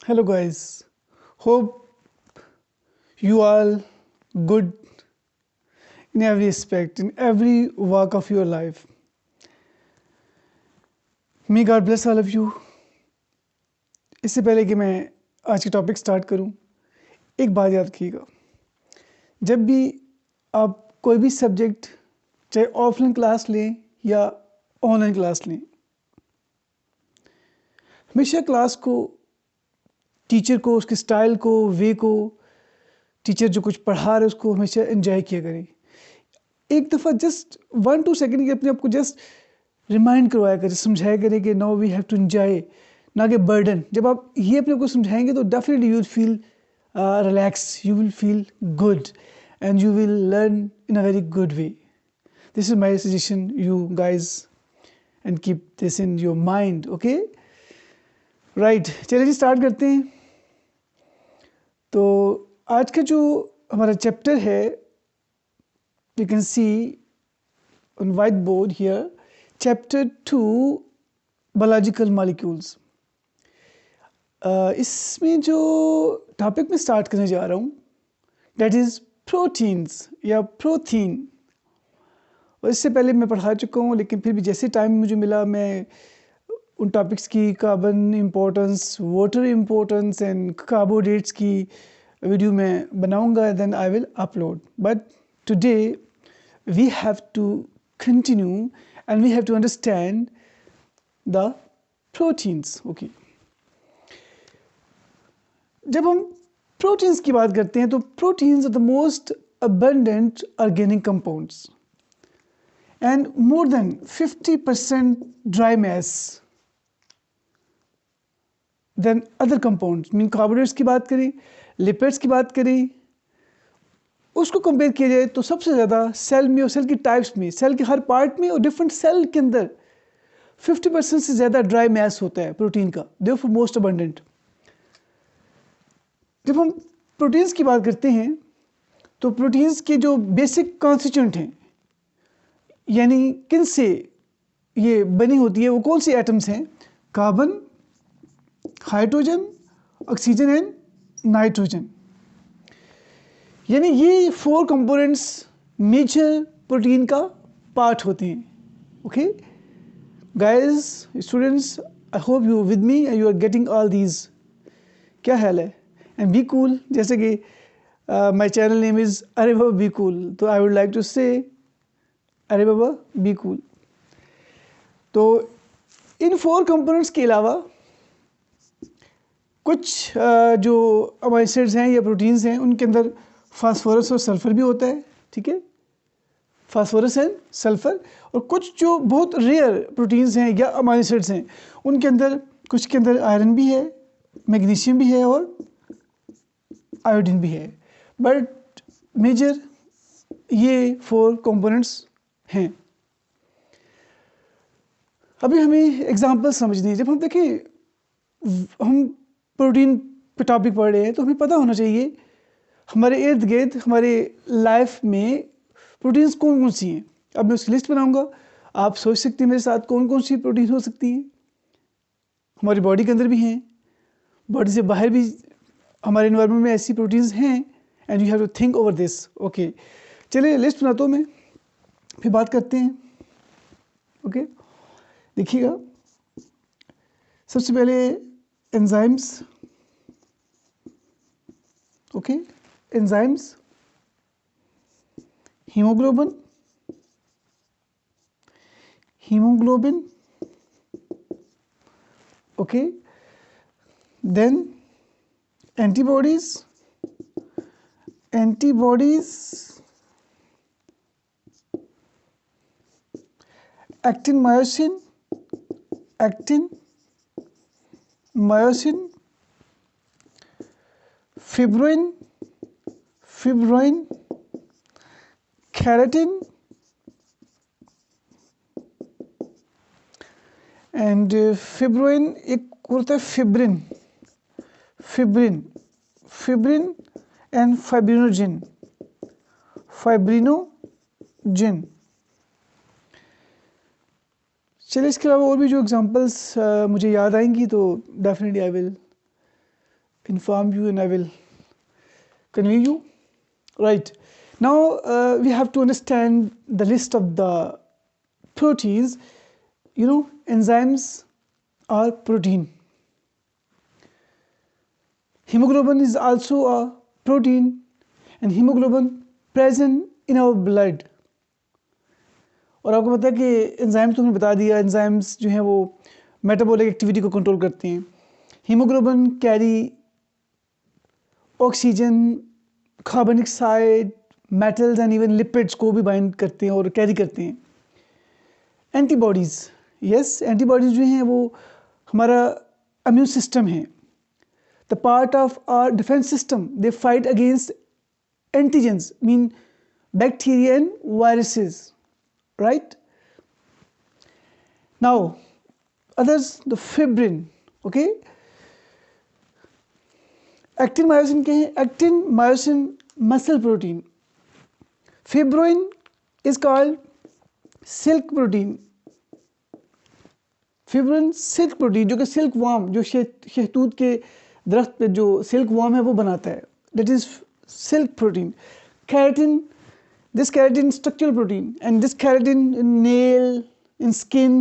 Hello guys, hope you all good in every aspect, in every walk of your life. May God bless all of you. इससे पहले कि मैं आज की topic start करूं, एक बात याद रखिएगा। जब भी आप कोई भी सब्जेक्ट चाहे ऑफलाइन क्लास लें या ऑनलाइन क्लास लें, हमेशा क्लास को, टीचर को, उसके स्टाइल को, वे को, टीचर जो कुछ पढ़ा रहे उसको हमेशा एंजॉय किया करें। एक दफ़ा जस्ट 1-2 सेकंड के अपने आप को जस्ट रिमाइंड करवाया करें, समझाया करें कि now we have to enjoy, ना कि बर्डन। जब आप ये अपने आप को समझाएंगे तो definitely you will feel relax, you will feel good and you will learn in a very good way. This is my suggestion you guys, and keep this in your mind. Okay right, चलिए जी start करते हैं। तो आज का जो हमारा chapter है, you can see on whiteboard here, chapter 2 biological molecules. इसमें जो टॉपिक में स्टार्ट करने जा रहा हूँ that is proteins या प्रोटीन। और इससे पहले मैं पढ़ा चुका हूँ, लेकिन फिर भी जैसे टाइम मुझे मिला मैं उन टॉपिक्स की carbon importance, water importance and carbohydrates की वीडियो मैं बनाऊँगा, then I will upload. But today we have to continue and we have to understand the proteins. Okay, जब हम proteins की बात करते हैं तो proteins are the most abundant organic compounds and more than 50% dry mass than other compounds. Mean carbohydrates की बात करें, लिपिड्स की बात करें, उसको कंपेयर किया जाए तो सबसे ज़्यादा सेल में और सेल की टाइप्स में, सेल के हर पार्ट में और डिफरेंट सेल के अंदर 50% से ज़्यादा ड्राई मैस होता है प्रोटीन का, देयरफॉर मोस्ट अबंडेंट। जब हम प्रोटीन्स की बात करते हैं तो प्रोटीन्स के जो बेसिक कॉन्स्टिट्यूएंट हैं, यानी किन से ये बनी होती है, वो कौन सी एटम्स हैं? Carbon, hydrogen, oxygen and nitrogen. यानी ये 4 कंपोनेंट्स मेजर प्रोटीन का पार्ट होते हैं। Okay guys, students, I hope you with me, you are getting all these. क्या हाल है? एंड बी कूल, जैसे कि माय चैनल नेम इज़ अरे बाबा बी कूल, तो आई वुड लाइक टू से अरे बाबा बी कूल। तो इन 4 कंपोनेंट्स के अलावा कुछ जो अमीनो एसिड्स हैं या प्रोटीन्स हैं, उनके अंदर फास्फोरस और सल्फ़र भी होता है। ठीक है, फास्फोरस एंड सल्फ़र। और कुछ जो बहुत रेयर प्रोटीन्स हैं या अमीनो एसिड्स हैं, उनके अंदर कुछ के अंदर आयरन भी है, मैग्नीशियम भी है और आयोडीन भी है। बट मेजर ये 4 कंपोनेंट्स हैं। अभी हमें एग्जांपल समझनी है। जब हम देखें, हम प्रोटीन पे टॉपिक पढ़ रहे हैं तो हमें पता होना चाहिए हमारे इर्द गिर्द, हमारे लाइफ में प्रोटीन्स कौन कौन सी हैं। अब मैं उसकी लिस्ट बनाऊंगा, आप सोच सकते हैं मेरे साथ कौन कौन सी प्रोटीन हो सकती हैं। हमारी बॉडी के अंदर भी हैं, बॉडी से बाहर भी हमारे इन्वायरमेंट में ऐसी प्रोटीन्स हैं, and you have to think over this. Okay, चलिए लिस्ट बनाता हूँ मैं, फिर बात करते हैं। ओके देखिएगा, सबसे पहले enzymes. Okay, enzymes, hemoglobin, okay, then antibodies, actin myosin, fibrin, keratin and fibroin, एक होता है फिब्रिन एंड फाइब्रिनोजिन। चलिए इसके अलावा और भी जो एग्जांपल्स मुझे याद आएंगी तो definitely I will inform you and I will convey you. Right. Now we have to understand the list of the proteins. You know, enzymes are protein. Hemoglobin is also a protein, and hemoglobin present in our blood. और आपको पता है कि enzymes तो हमने बता दिया, enzymes जो हैं वो मेटाबॉलिक एक्टिविटी को कंट्रोल करते हैं. Haemoglobin carry oxygen, carbon dioxide, metals and even lipids को भी बाइंड करते हैं और कैरी करते हैं. एंटीबॉडीज़, यस, एंटीबॉडीज़ जो हैं वो हमारा इम्यून सिस्टम है. The part of our defence system, they fight against antigens, mean bacteria and viruses. Right? Now, others, the fibrin, okay? Actin myosin क्या है? Actin myosin muscle protein. Fibrin is called silk protein. Fibrin silk protein, जो कि silk worm, जो शहतूत के दरख्त पे जो silk worm है वो बनाता है. That is silk protein. Keratin, this keratin is structural protein, and this keratin in nail, in skin,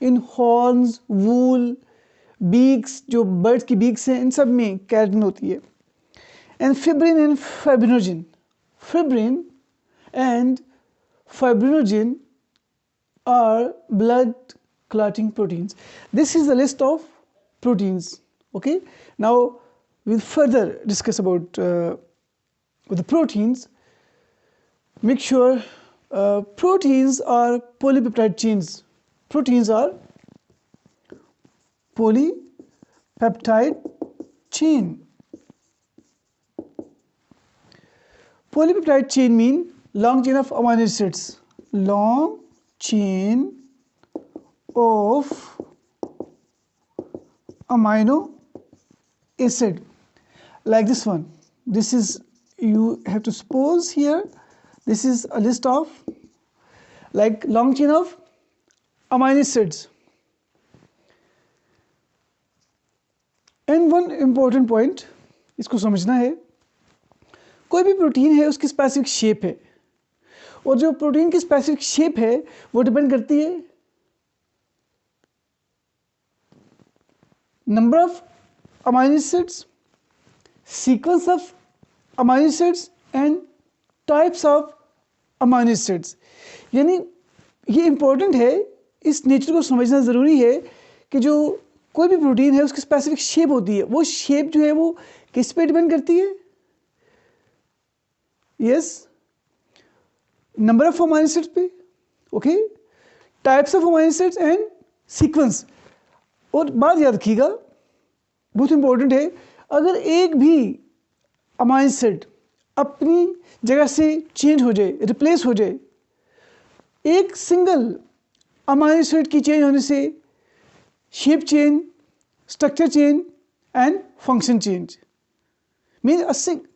in horns, wool, beaks, जो birds की beaks हैं, इन सब में keratin होती है. And fibrin and fibrinogen. Fibrin and fibrinogen are blood clotting proteins. This is the list of proteins. Okay. Now we'll further discuss about the proteins. Make sure proteins are polypeptide chains. Proteins are polypeptide chain. Polypeptide chain mean long chain of amino acids. Long chain of amino acid. Like this one. This is, you have to suppose here, this is a list of like long chain of amino acids. And one important point, इसको समझना है, कोई भी protein है उसकी specific shape है, और जो प्रोटीन की स्पेसिफिक शेप है वो डिपेंड करती है number of amino acids, sequence of amino acids and types of amino acids. यानी ये इम्पोर्टेंट है, इस नेचर को समझना ज़रूरी है कि जो कोई भी प्रोटीन है उसकी स्पेसिफिक शेप होती है. वो शेप जो है वो किस पे डिपेंड करती है? Yes, number of amino acids पे, okay, types of amino acids and sequence. और बात याद रखिएगा, बहुत इंपॉर्टेंट है, अगर एक भी अमाइनो एसिड अपनी जगह से चेंज हो जाए, रिप्लेस हो जाए, एक सिंगल अमाइनो एसिड की चेंज होने से shape change, structure change and function change. Mean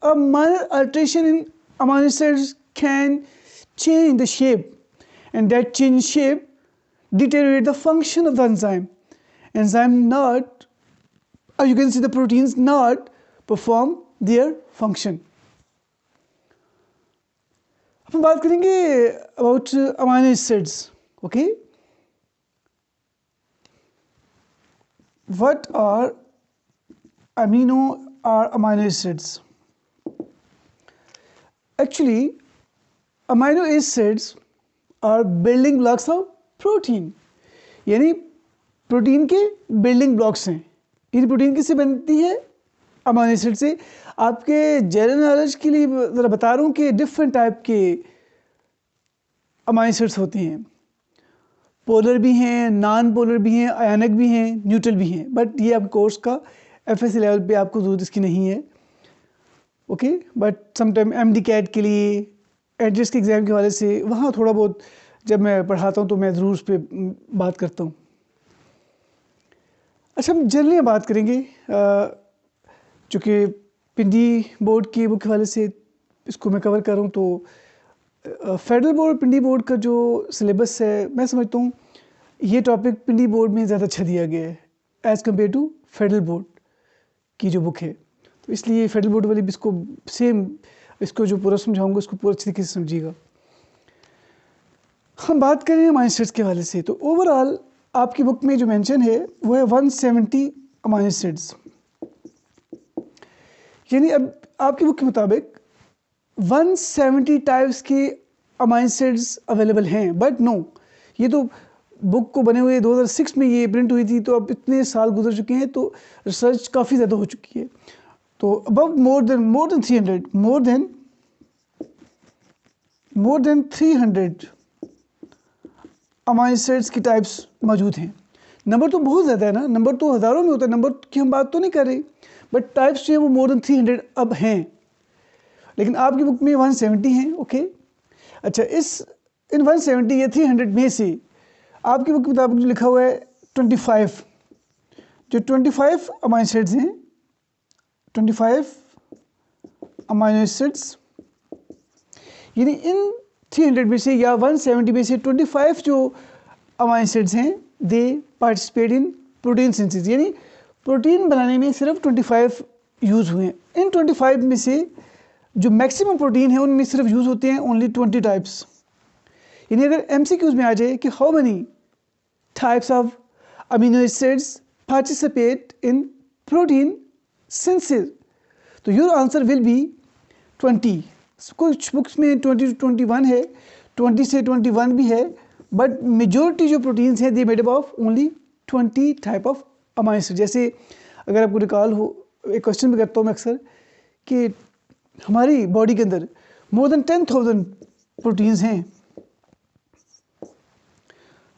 a minor alteration in amino acids can change the shape, and that change in shape deteriorate the function of the enzyme. Enzyme not, or you can see the proteins not perform their function. अब हम बात करेंगे about amino acids. Okay, what are amino acids? Actually, amino acids are building blocks of protein. यानी protein के building blocks हैं. ये protein किससे बनती है? अमाइनो एसिड से. आपके जनरल नॉलेज के लिए ज़रा बता रहा हूँ कि डिफरेंट टाइप के अमाइनो एसिड्स होते हैं. पोलर भी हैं, नॉन पोलर भी हैं, आयनिक भी हैं, न्यूट्रल भी हैं. बट ये आप कोर्स का एफएससी लेवल पे आपको ज़रूरत इसकी नहीं है. Okay, but sometime MD CAT के लिए, एंट्रेंस के एग्ज़ाम के हवाले से वहाँ थोड़ा बहुत जब मैं पढ़ाता हूँ तो मैं ज़रूर उस पर बात करता हूँ. अच्छा, हम जनरली बात करेंगे चूँकि पिंडी बोर्ड की बुक के हवाले से इसको मैं कवर कर रहा हूँ, तो फेडरल बोर्ड, पिंडी बोर्ड का जो सिलेबस है, मैं समझता हूँ ये टॉपिक पिंडी बोर्ड में ज़्यादा अच्छा दिया गया है as compare to federal board. की जो बुक है। तो इसलिए फेडरल बोर्ड वाली भी इसको सेम, इसको जो पूरा समझाऊंगा उसको पूरा अच्छी तरीके से समझिएगा। हम बात करें अमाइनो एसिड्स के हवाले से, तो ओवरऑल आपकी बुक में जो मेंशन है वो है 170 अमाइनो एसिड्स, यानी अब आपकी बुक के मुताबिक 170 टाइप्स के अमाइनो एसिड्स अवेलेबल हैं। बट नो, ये तो बुक को बने हुए 2006 में ये प्रिंट हुई थी, तो अब इतने साल गुजर चुके हैं, तो रिसर्च काफ़ी ज़्यादा हो चुकी है। तो above more than 300 more than 300 amino acids की टाइप्स मौजूद हैं। नंबर तो बहुत ज़्यादा है ना, नंबर तो हज़ारों में होता है, नंबर की हम बात तो नहीं कर रहे, बट टाइप्स जो है वो मोर देन 300 अब हैं, लेकिन आपकी बुक में 170 हैं। ओके, अच्छा, इन 170 या 300 में से आपकी बुक के मुताबिक जो लिखा हुआ है 25 अमाइनो एसिड्स हैं, 25 अमाइनो एसिड्स, यानी इन 300 में से या 170 में से 25 जो अमाइनो एसिड्स हैं दे पार्टिसिपेट इन प्रोटीन सिंथेसिस, यानी प्रोटीन बनाने में सिर्फ 25 यूज़ हुए हैं। इन 25 में से जो मैक्सिमम प्रोटीन है उनमें सिर्फ यूज़ होते हैं ओनली 20 टाइप्स। यानी अगर MCQs में आ जाए कि how many types of amino acids participate in protein synthesis, तो योर आंसर विल बी 20। कुछ बुक्स में 20 to 21 है, 20 से 21 भी है, बट मेजॉरिटी जो प्रोटीन्स हैं they made up of only 20 type of amino acid. जैसे अगर आपको रिकॉल हो, एक क्वेश्चन भी करता हूँ मैं अक्सर कि हमारी बॉडी के अंदर मोर देन 10,000 प्रोटीन्स हैं,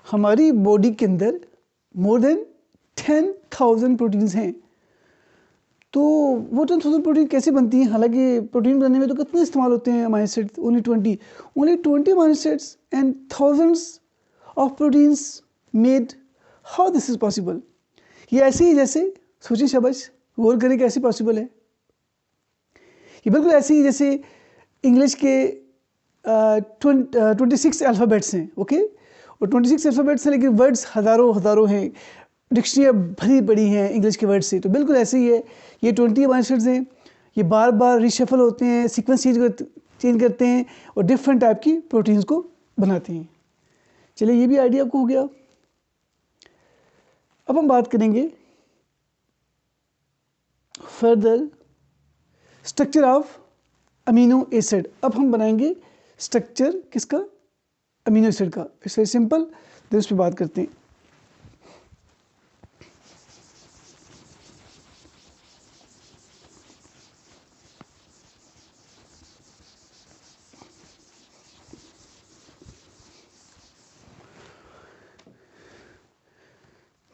हमारी बॉडी के अंदर मोर देन 10,000 प्रोटीन्स हैं। तो वो 10,000 प्रोटीन कैसे बनती हैं? हालांकि प्रोटीन बनाने में तो कितने इस्तेमाल होते हैं amino acids, only 20 amino acids and thousands of proteins made. How this is possible? ये ऐसे ही, जैसे सोचिए, शाबाश, गौर करें कैसे पॉसिबल है। ये बिल्कुल ऐसे ही जैसे इंग्लिश के 26 अल्फ़ाबेट्स हैं, ओके, और 26 अल्फ़ाबेट्स हैं लेकिन वर्ड्स हज़ारों हैं, डिक्शनरी भरी पड़ी हैं इंग्लिश के वर्ड्स से। तो बिल्कुल ऐसे ही है, ये 20 अमाइनो एसिड्स हैं, ये बार बार रिशफल होते हैं, सीक्वेंस चेंज करते हैं और डिफरेंट टाइप की प्रोटीन्स को बनाते हैं। चलिए, ये भी आइडिया आपको हो गया। अब हम बात करेंगे further structure of amino acid. अब हम बनाएंगे स्ट्रक्चर किसका? अमीनो एसिड का। इट्स वेरी सिंपल, तो इस पर बात करते हैं।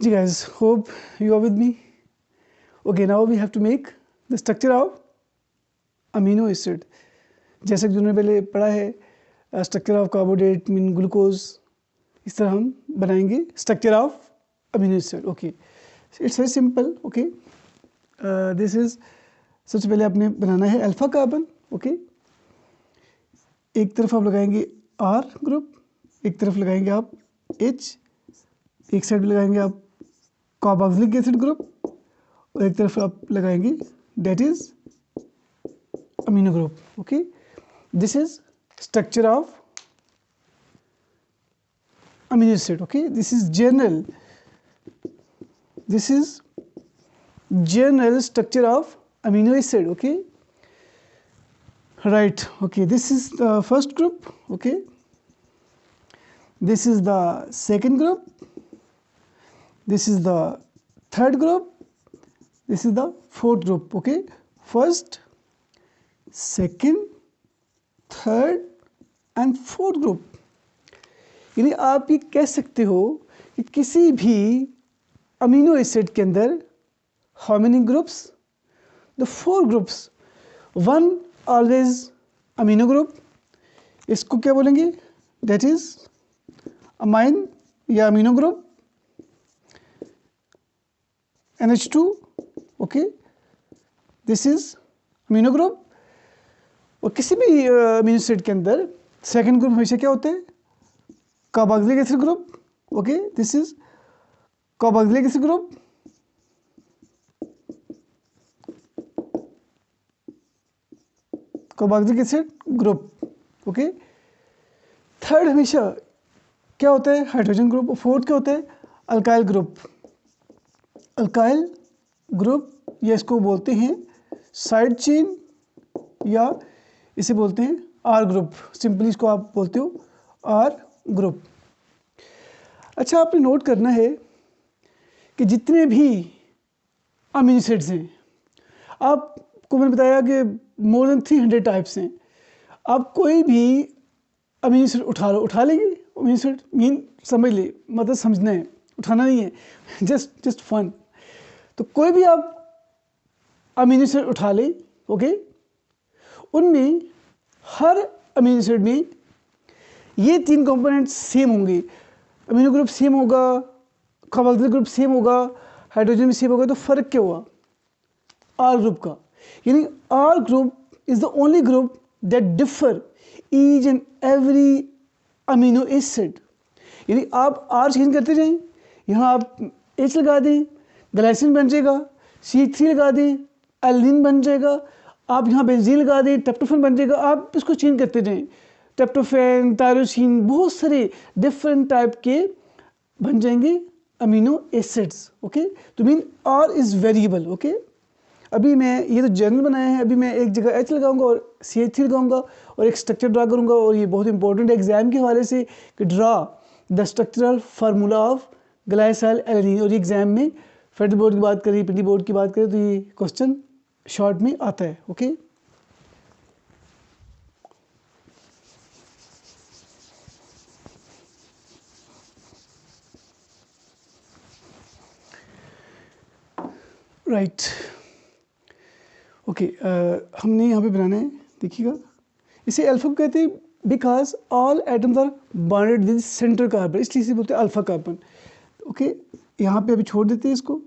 जी guys, hope you are with me. Okay, now we have to make the structure of amino acid. जैसा कि जिन्होंने पहले पढ़ा है structure of carbohydrate mean glucose, इस तरह हम बनाएंगे structure of amino acid. Okay, it's very simple. Okay, this is, सबसे पहले आपने बनाना है अल्फा कार्बन। ओके, एक तरफ आप लगाएंगे R ग्रुप, एक तरफ लगाएंगे आप H, एक साइड पे लगाएंगे आप कार्बोक्सिलिक एसिड ग्रुप और एक तरफ आप लगाएंगे that is amino group. Okay, this is structure of amino acid. Okay, this is general structure of amino acid. Okay, right. Okay, this is the first group. Okay, this is the second group, this is the third group, this is the fourth group. Okay, first, second, third and fourth group। यानी आप ये कह सकते हो कि किसी भी amino acid के अंदर how many groups? The 4 groups, one always amino group, इसको क्या बोलेंगे? दैट इज अमाइन या amino group, NH2। Okay, this is amino group. और किसी भी अमीनो एसिड के अंदर सेकंड ग्रुप हमेशा क्या होते हैं? Carboxylic acid group. Okay, this is carboxylic acid group. Carboxylic acid group, okay. Third हमेशा क्या होता है, हाइड्रोजन ग्रुप। और फोर्थ क्या होता है, अल्काइल ग्रुप। अल्काइल ग्रुप, या इसको बोलते हैं साइड चेन, या इसे बोलते हैं आर ग्रुप। सिंपली इसको आप बोलते हो आर ग्रुप। अच्छा, आपने नोट करना है कि जितने भी अमीनो एसिड्स हैं, आपको मैंने बताया कि मोर देन 300 टाइप्स हैं। आप कोई भी अमीनो एसिड उठा लेंगे। अमीनो एसिड मीन समझ ले, मतलब समझना है, उठाना नहीं है, जस्ट फन। तो कोई भी आप अमीनो एसिड उठा लें, ओके, उनमें हर अमीनो एसिड में ये 3 कंपोनेंट सेम होंगे। अमीनो ग्रुप सेम होगा, कार्बोक्सिलिक ग्रुप सेम होगा, हाइड्रोजन भी सेम होगा। तो फर्क क्या हुआ, आर ग्रुप का। यानी R group is the only group that differ each and every amino acid. यानी आप आर चेंज करते जाएं, यहाँ आप एच लगा दें, ग्लाइसिन बन जाएगा, CH3 लगा दें, एल्निन बन जाएगा, आप यहाँ बेंजीन लगा दें, ट्रिप्टोफैन बन जाएगा। आप इसको चेंज करते जाएं, ट्रिप्टोफैन, टायरोसिन, बहुत सारे डिफरेंट टाइप के बन जाएंगे अमीनो एसिड्स, ओके। तो mean R is variable, okay. अभी मैं ये तो जनरल बनाया है, अभी मैं एक जगह H लगाऊंगा और CH3 लगाऊंगा और एक स्ट्रक्चर ड्रा करूंगा। और ये बहुत इंपॉर्टेंट है एग्जाम के हवाले से कि draw the structural formula of glycyl alanine. और ये एग्जाम में फेडरल बोर्ड की बात करें, पिंडी बोर्ड की बात करें, तो ये क्वेश्चन शॉर्ट में आता है, ओके। Right, okay. हमने यहाँ पे बनाना है, देखिएगा, इसे अल्फा कहते हैं because all atoms are bonded with central carbon, इसलिए इसे बोलते हैं अल्फा कार्बन, ओके। यहाँ पे अभी छोड़ देते हैं इसको।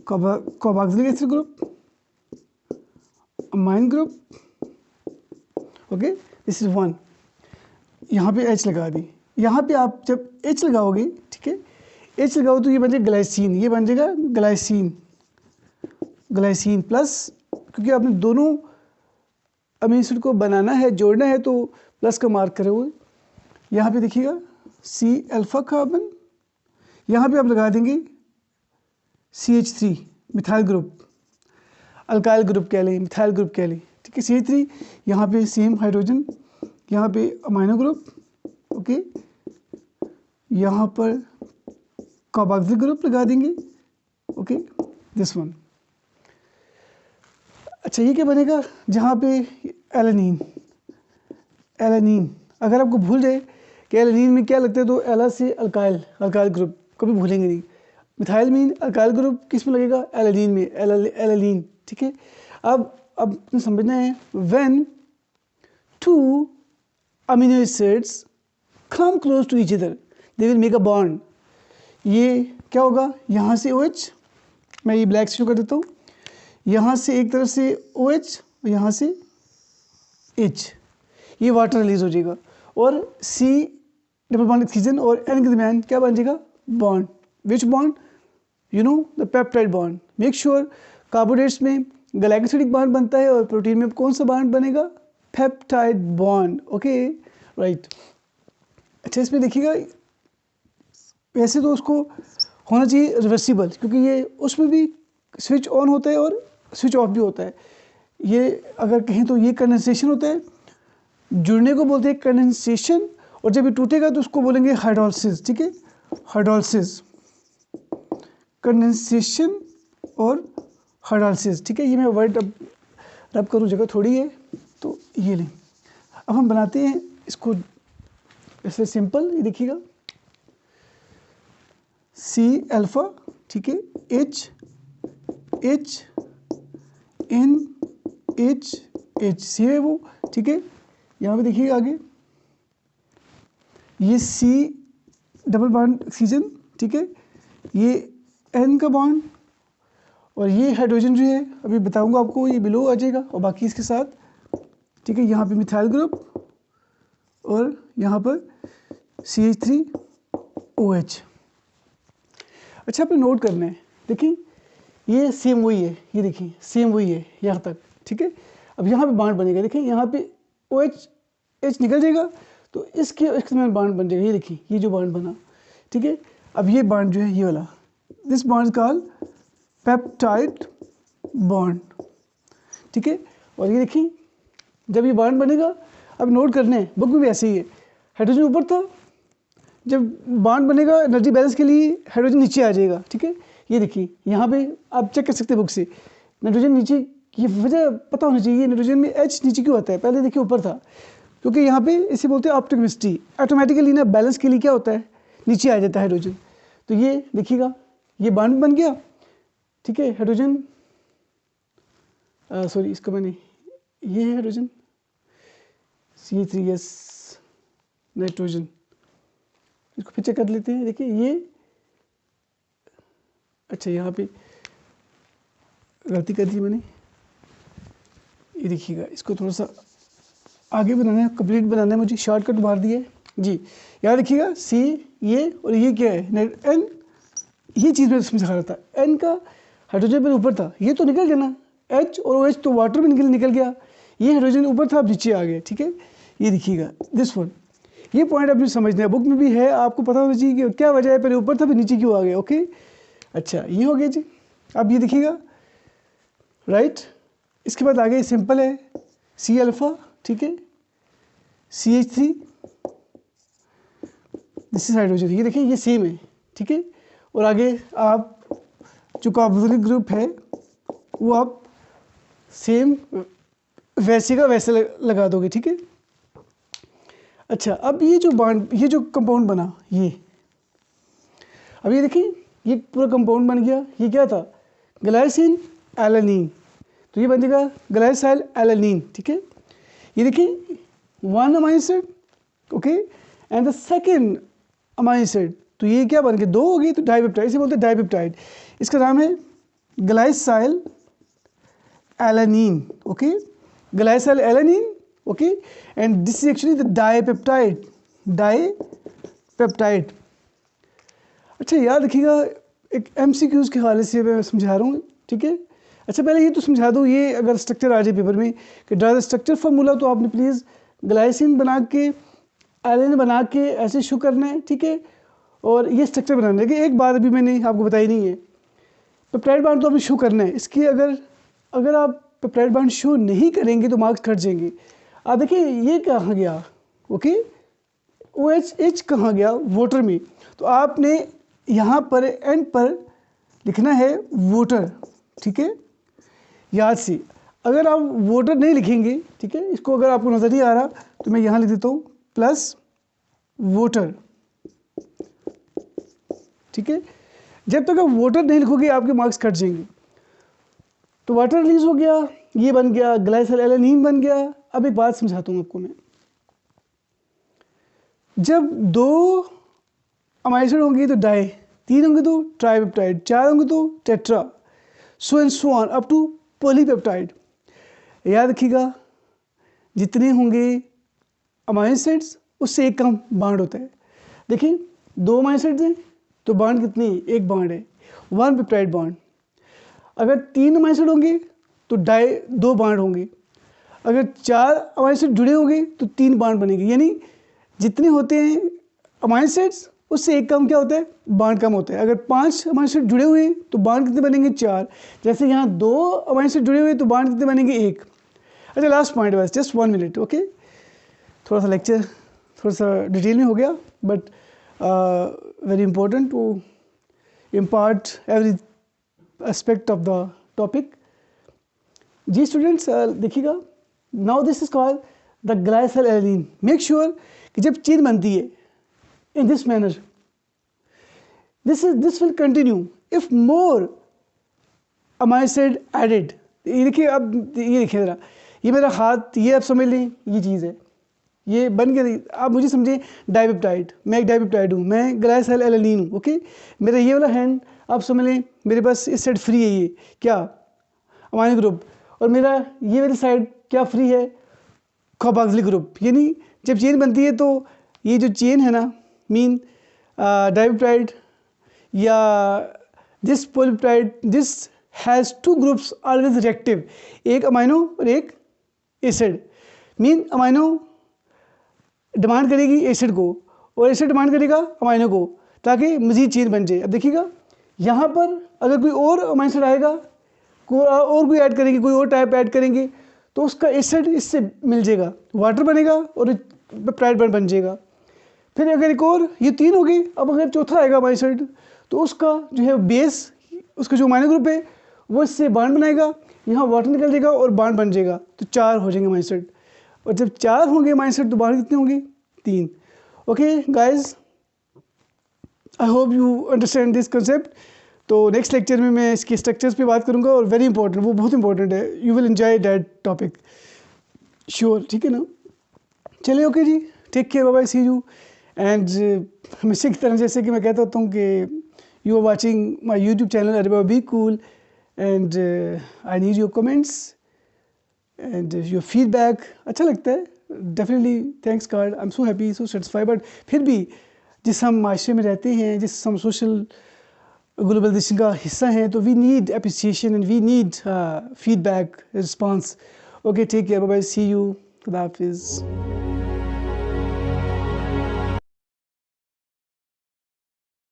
Carboxylic acid group, amine group, okay, this is 1। यहाँ पे H लगा दी। यहाँ पे आप जब H लगाओगे, ठीक है, H लगाओ तो ये बन जाएगा ग्लाइसिन, ये बन जाएगा ग्लाइसिन प्लस, क्योंकि आपने दोनों अमीनो एसिड को बनाना है, जोड़ना है, तो प्लस का मार्क करे हुए। यहाँ पे देखिएगा C अल्फा कार्बन, यहाँ पे आप लगा देंगे CH3 methyl group, alkyl group कह लें, मिथाइल ग्रुप कह लें, ठीक है। CH3 यहाँ पे सेम हाइड्रोजन, यहाँ पे अमाइनो ग्रुप, ओके। यहाँ पर कार्बोक्सिलिक ग्रुप लगा देंगे, ओके, दिस वन। अच्छा, ये क्या बनेगा, जहाँ पे एलानीन, अगर आपको भूल जाए कि एलानीन में क्या लगता है, तो एला से अल्काइल ग्रुप कभी भूलेंगे नहीं। मिथाइल मीन अल्काइल ग्रुप किस में लगेगा, एलानीन में, एलानीन, ठीक है। अब समझना है, when 2 amino acids come close to each other they will make a bond. ये क्या होगा, यहाँ से OH, मैं ये ब्लैक से शो कर देता हूँ, यहाँ से एक तरफ से OH, यहाँ से H, ये वाटर रिलीज हो जाएगा, और C डबल बॉन्ड ऑक्सीजन और N के दरमियान क्या बन जाएगा, bond. Which bond, you know, the peptide bond. Make sure carbohydrates में ग्लाइकोसिडिक बॉन्ड बनता है और प्रोटीन में कौन सा बॉन्ड बनेगा, पेप्टाइड बॉन्ड, ओके, राइट। अच्छा, इसमें देखिएगा, वैसे तो उसको होना चाहिए रिवर्सिबल, क्योंकि ये उसमें भी स्विच ऑन होता है और स्विच ऑफ भी होता है। ये अगर कहें तो ये कंडेंसेशन होता है, जुड़ने को बोलते हैं कंडेंसेशन, और जब ये टूटेगा तो उसको बोलेंगे हाइड्रोलिसिस, ठीक है, हाइड्रोलिसिस, कंडेंसेशन और हाइड्रोलिसिस, ठीक है। ये मैं वर्ड अब रब करूँ, जगह थोड़ी है, तो ये लें। अब हम बनाते हैं इसको ऐसे सिंपल, ये देखिएगा, C अल्फा, ठीक है, H N H C है वो, ठीक है। यहाँ पे देखिए आगे, ये C डबल बॉन्ड ऑक्सीजन, ठीक है, ये N का बॉन्ड, और ये हाइड्रोजन जो है अभी बताऊंगा आपको, ये बिलो आ जाएगा, और बाकी इसके साथ, ठीक है। यहाँ पे मिथाइल ग्रुप और यहाँ पर CH3OH। अच्छा, आपने नोट करना है, देखिए ये सेम वही है, ये देखिए सेम वही है यहाँ तक, ठीक है। अब यहाँ पे बॉन्ड बनेगा, देखिए यहाँ पे OH H निकल जाएगा तो इसके में बॉन्ड बन जाएगा, ये देखिए ये जो बॉन्ड बना, ठीक है। अब ये बॉन्ड जो है ये वाला, this bond is called peptide bond, ठीक है। और ये देखिए जब ये बॉन्ड बनेगा, अब नोट करने हैं, बुक में भी ऐसे ही है, हाइड्रोजन ऊपर था, जब बॉन्ड बनेगा एनर्जी बैलेंस के लिए हाइड्रोजन नीचे आ जाएगा, ठीक है। ये देखिए यहाँ पे आप चेक कर सकते हैं बुक से, नाइट्रोजन नीचे, ये वजह पता होनी चाहिए नाइट्रोजन में H नीचे क्यों आता है, पहले देखिए ऊपर था, क्योंकि यहाँ पे इसे बोलते हैं ऑप्टिमिस्टी, ऑटोमेटिकली ना बैलेंस के लिए क्या होता है, नीचे आ जाता है हाइड्रोजन। तो ये देखिएगा ये बॉन्ड बन गया, ठीक है, हाइड्रोजन, सॉरी इसका मैंने, ये है हाइड्रोजन C3S नाइट्रोजन, इसको फिर चेक कर लेते हैं। देखिए ये, अच्छा यहाँ पे गलती कर दी मैंने, ये देखिएगा इसको थोड़ा सा आगे बनाना है, कंप्लीट बनाना है, मुझे शॉर्टकट मार दिया है जी। याद रखिएगा C ये और ये क्या है N, ये चीज़ मैं समझा रहा था, N का हाइड्रोजन पर ऊपर था, ये तो निकल गया ना, H और OH तो वाटर में निकल गया, ये हाइड्रोजन ऊपर था अब नीचे आ गया, ठीक है। ये देखिएगा दिस वन, ये पॉइंट आपने समझना है, बुक में भी है, आपको पता होना चाहिए कि क्या वजह है, पहले ऊपर था फिर नीचे क्यों आ गया, ओके। अच्छा ये हो गया जी। अब ये देखिएगा राइट, इसके बाद आगे सिंपल है C अल्फ़ा, ठीक है, CH3, दिस इज हाइड्रोजन, ये देखिए ये सेम है, ठीक है। और आगे आप जो कार्बोनिल ग्रुप है वो आप सेम वैसे का वैसे लगा दोगे, ठीक है। अच्छा अब ये जो बॉन्ड, ये जो कंपाउंड बना, ये अब ये देखिए ये पूरा कंपाउंड बन गया, ये क्या था, ग्लाइसिन एलानिन, तो ये बन जाएगा ग्लाइसाइल एलानिन, ठीक है। ये देखिए one amino acid, okay, and the second amino acid, तो ये क्या बन गया, दो हो गई, तो डाइपेप्टाइड, इसे बोलते हैं डाइपेप्टाइड, इसका नाम है glycyl alanine, okay, glycyl alanine, okay, and this is actually the dipeptide, dipeptide. अच्छा याद रखिएगा, एक MCQs के हवाले से मैं समझा रहा हूँ, ठीक है। अच्छा पहले ये तो समझा दूँ, ये अगर स्ट्रक्चर आ जाए पेपर में कि ड्रा द स्ट्रक्चर फार्मूला, तो आपने प्लीज़ ग्लाइसिन बना के एलानिन बना के ऐसे शो करना है, ठीक है, और ये स्ट्रक्चर बनाना है। कि एक बात अभी मैंने आपको बताई नहीं है, पेप्टाइड बॉन्ड तो आपने शो करना है, इसकी अगर आप पेप्टाइड बॉन्ड शो नहीं करेंगे तो मार्क्स कट जाएंगे। आप देखिए ये कहाँ गया, ओके, OH कहाँ गया, वाटर में, तो आपने यहाँ पर एंड पर लिखना है वाटर, ठीक है, याद से। अगर आप वाटर नहीं लिखेंगे, ठीक है, इसको अगर आपको नज़र नहीं आ रहा तो मैं यहाँ लिख देता हूँ प्लस वाटर, ठीक है। जब तक आप वाटर नहीं लिखोगे आपके मार्क्स कट जाएंगे। तो वाटर रिलीज हो गया, ये बन गया ग्लाइसाइल एलानिन बन गया। अब एक बात समझाता हूँ आपको मैं, जब दो अमाइनो एसिड होंगे तो डाई, तीन होंगे तो ट्राइपेप्टाइड, चार होंगे तो tetra, so and so on up to polypeptide. याद रखिएगा जितने होंगे अमाइनो एसिड्स उससे एक कम बॉन्ड होता है। देखिए दो अमाइनो एसिड्स हैं तो बॉन्ड कितनी, एक बॉन्ड है, वन पेप्टाइड बॉन्ड। अगर तीन अमाइनो एसिड होंगे तो दो बॉन्ड होंगे। अगर चार अमाइनो एसिड जुड़े होंगे तो तीन बॉन्ड बनेंगे। यानी जितने होते हैं अमाइनो एसिड्स उससे एक कम क्या होता है, बॉन्ड कम होता है। अगर पांच अमाइनो एसिड जुड़े हुए हैं तो बॉन्ड कितने बनेंगे, चार। जैसे यहाँ दो अमाइनो एसिड जुड़े हुए तो बॉन्ड कितने बनेंगे, एक। अच्छा लास्ट पॉइंट बस, जस्ट 1 मिनट, ओके। थोड़ा सा लेक्चर थोड़ा सा डिटेल में हो गया, but very important to impart every aspect of the topic. जी स्टूडेंट्स देखिएगा, now this is called the glycyl alanine. Make sure कि जब चेन बनती है in this manner, this will continue if more amino acid added। ये देखिए, अब ये देखिए ज़रा, ये मेरा हाथ, ये आप समझ लें ये चीज़ है, ये बन गया। आप मुझे समझे डाइपेप्टाइड, मैं एक डाइपेप्टाइड हूँ, मैं ग्लाइसाइल एलानिन हूँ, ओके। मेरा ये वाला हैंड आप समझ लें मेरे पास इस साइड फ्री है, ये क्या अमाइनो ग्रुप, और मेरा ये वाली साइड क्या फ्री है, कार्बोक्सिलिक ग्रुप। यानी जब चेन बनती है तो ये जो चेन है ना, मीन डाइपेप्टाइड या this polypeptide, this has two groups always reactive, एक अमाइनो और एक एसिड मीन अमाइनो डिमांड करेगी एसिड को और एसिड डिमांड करेगा अमाइनो को ताकि मज़ीद चेन बन जाए। अब देखिएगा यहाँ पर अगर कोई और अमाइनो एसिड आएगा और कोई ऐड करेंगे, कोई और टाइप ऐड करेंगे तो उसका एसिड इससे मिल जाएगा, वाटर बनेगा और पेप्टाइड बॉन्ड बन जाएगा। फिर अगर एक और, ये 3 हो गई। अब अगर चौथा आएगा अमाइनो एसिड तो उसका जो है बेस, उसका जो अमाइनो ग्रुप है वो इससे बॉन्ड बनाएगा, यहाँ वाटर निकल जाएगा और बॉन्ड बन जाएगा, तो 4 हो जाएंगे अमाइनो एसिड। और जब 4 होंगे अमाइनो एसिड तो बॉन्ड कितने होंगे? 3। Okay guys, I hope you understand this concept. तो नेक्स्ट लेक्चर में मैं इसके स्ट्रक्चर्स पे बात करूँगा और वेरी इंपॉर्टेंट, वो बहुत इंपॉर्टेंट है, you will enjoy that topic sure, ठीक है ना। चलिए ओके जी, take care, bye bye, see you. And हमेशा की तरह जैसे कि मैं कहता होता हूँ कि you are watching my YouTube channel अरे be cool and I need your comments and your feedback. अच्छा लगता है definitely, thanks God, I am so happy, so satisfied. But फिर भी जिस हम माशरे में रहते हैं, जिस हम सोशल ग्लोबलाइजेशन का हिस्सा हैं, तो we need appreciation and we need feedback response. Okay, take care, bye bye, see you, खुदा हाफिज़।